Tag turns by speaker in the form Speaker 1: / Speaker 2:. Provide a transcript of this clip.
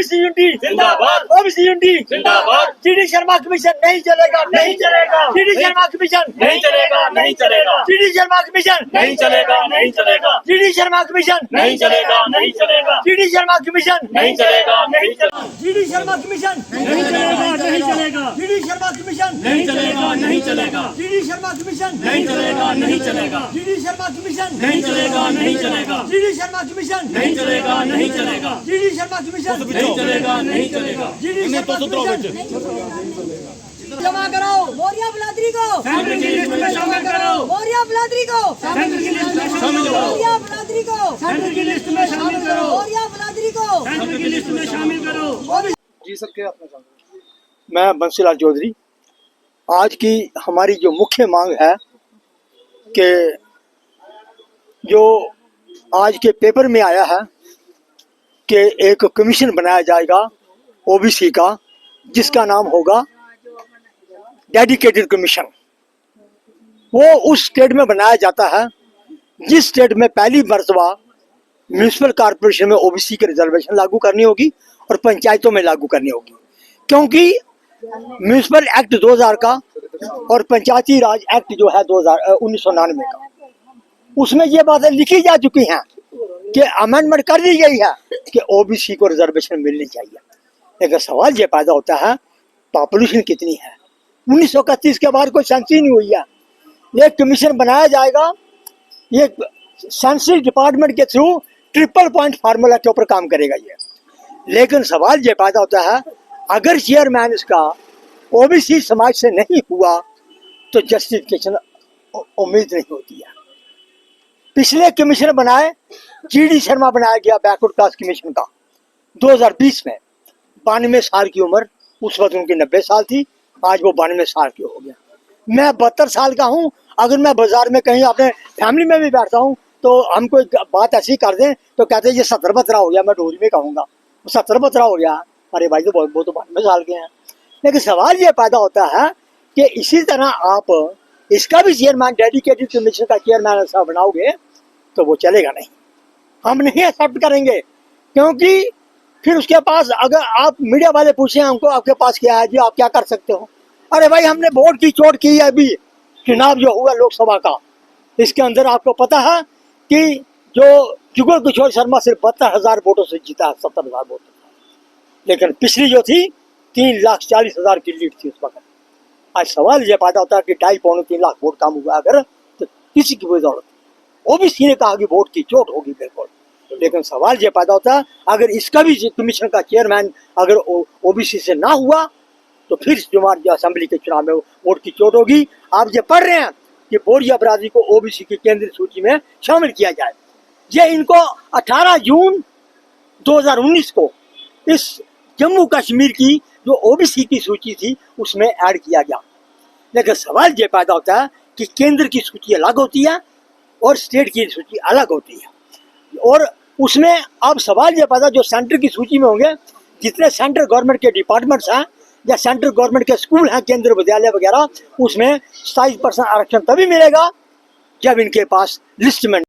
Speaker 1: OBC unity
Speaker 2: जिंदाबाद।
Speaker 1: OBC unity
Speaker 2: जिंदाबाद।
Speaker 1: GD Sharma commission नहीं चलेगा, नहीं चलेगा। जीडी शर्मा कमीशन
Speaker 2: नहीं चलेगा, नहीं चलेगा।
Speaker 1: जीडी शर्मा कमीशन
Speaker 2: नहीं चलेगा, नहीं चलेगा।
Speaker 1: जीडी शर्मा कमीशन
Speaker 2: नहीं चलेगा, नहीं चलेगा।
Speaker 1: जीडी शर्मा कमीशन
Speaker 2: नहीं चलेगा, नहीं चलेगा।
Speaker 1: जीडी शर्मा कमीशन
Speaker 2: नहीं चलेगा, नहीं चलेगा।
Speaker 1: जीडी शर्मा कमीशन
Speaker 2: नहीं चलेगा, नहीं चलेगा।
Speaker 1: जीडी शर्मा कमीशन
Speaker 2: नहीं चलेगा, नहीं चलेगा।
Speaker 1: जीडी शर्मा कमीशन
Speaker 2: नहीं चलेगा, नहीं चलेगा।
Speaker 1: जीडी शर्मा कमीशन
Speaker 2: नहीं चलेगा, नहीं चलेगा।
Speaker 1: जीडी शर्मा कमीशन
Speaker 2: नहीं चलेगा, नहीं चलेगा।
Speaker 1: जीडी शर्मा कमीशन जमा कराओ मोरिया बिलादरी को
Speaker 2: सेंटर की लिस्ट में शामिल करो।
Speaker 1: मोरिया बिलादरी को
Speaker 2: सेंटर की लिस्ट में शामिल करो।
Speaker 1: मोरिया बिलादरी को
Speaker 2: सेंटर की लिस्ट में शामिल करो।
Speaker 1: मोरिया बिलादरी को
Speaker 2: सेंटर की लिस्ट में शामिल करो।
Speaker 3: जी सर, क्या अपना मैं बंसीलाल चौधरी। आज की हमारी जो मुख्य मांग है कि जो आज के पेपर में आया है कि एक कमीशन बनाया जाएगा ओबीसी का, जिसका नाम होगा डेडिकेटेड कमीशन। वो उस स्टेट में बनाया जाता है जिस स्टेट में पहली मरतबा म्यूनिसिपल कॉरपोरेशन में ओबीसी की रिजर्वेशन लागू करनी होगी और पंचायतों में लागू करनी होगी, क्योंकि म्यूनिसिपल एक्ट 2000 का और पंचायती राज एक्ट जो है 1999 का, उसमें ये बातें लिखी जा चुकी हैं कि अमेंडमेंट कर दी गई है कि ओबीसी को रिजर्वेशन मिलनी चाहिए। लेकिन सवाल ये पैदा होता है, पॉपुलेशन कितनी है? 1931 के बाद कोई सेंस ही नहीं हुई है। ये कमीशन बनाया जाएगा, ये सेंसस डिपार्टमेंट के थ्रू ट्रिपल पॉइंट फार्मूला के ऊपर काम करेगा ये। लेकिन सवाल ये पैदा होता है, अगर चेयरमैन इसका ओबीसी समाज से नहीं हुआ तो जस्टिफिकेशन उम्मीद नहीं होती है। पिछले कमीशन बनाए, जीडी शर्मा बनाया गया बैकवर्ड क्लास कमीशन का 2020 में। 92 साल की उम्र, उस वक्त उनकी 90 साल थी, आज वो 92 साल की हो गया। मैं 72 साल का हूँ। अगर मैं बाजार में कहीं अपने फैमिली में भी बैठता हूँ तो हम कोई बात ऐसी कर दें तो कहते हैं ये 70-72 हो गया, मैं डोरी में कहूँगा 70-72 हो गया। अरे भाई, तो वो तो 92 साल के हैं। लेकिन सवाल ये पैदा होता है कि इसी तरह आप इसका भी चेयरमैन डेडिकेटेड कमीशन का चेयरमैन ऐसा बनाओगे तो वो चलेगा नहीं, हम नहीं एक्सेप्ट करेंगे। क्योंकि फिर उसके पास, अगर आप मीडिया वाले पूछे हमको आपके पास क्या है जी, आप क्या कर सकते हो? अरे भाई, हमने वोट की चोट की है अभी चुनाव जो हुआ लोकसभा का, इसके अंदर आपको पता है कि जो जुगल किशोर शर्मा सिर्फ 72,000 वोटों से जीता है, 70,000 वोटों। लेकिन पिछली जो थी 3,40,000 की लीड थी उस वक्त। आज सवाल ये पैदा होता है कि 2.5-3 लाख वोट कम हुआ अगर तो किसी की कोई जरूरत, ओबीसी ने कहा कि वोट की चोट होगी बिल्कुल। लेकिन सवाल ये पैदा होता है, अगर इसका भी कमीशन का चेयरमैन अगर ओबीसी से ना हुआ तो फिर जो असेंबली के चुनाव में वोट की चोट होगी। आप ये पढ़ रहे हैं कि बोरिया बरादरी को ओबीसी की केंद्रीय सूची में शामिल किया जाए। ये इनको 18 जून 2019 को इस जम्मू कश्मीर की जो ओबीसी की सूची थी उसमें ऐड किया गया। लेकिन सवाल ये पैदा होता है कि केंद्र की सूची अलग होती है और स्टेट की सूची अलग होती है। और उसमें अब सवाल ये पैदा, जो सेंटर की सूची में होंगे, जितने सेंट्रल गवर्नमेंट के डिपार्टमेंट्स हैं या सेंट्रल गवर्नमेंट के स्कूल हैं, केंद्रीय विद्यालय वगैरह, उसमें 27% आरक्षण तभी मिलेगा जब इनके पास लिस्ट में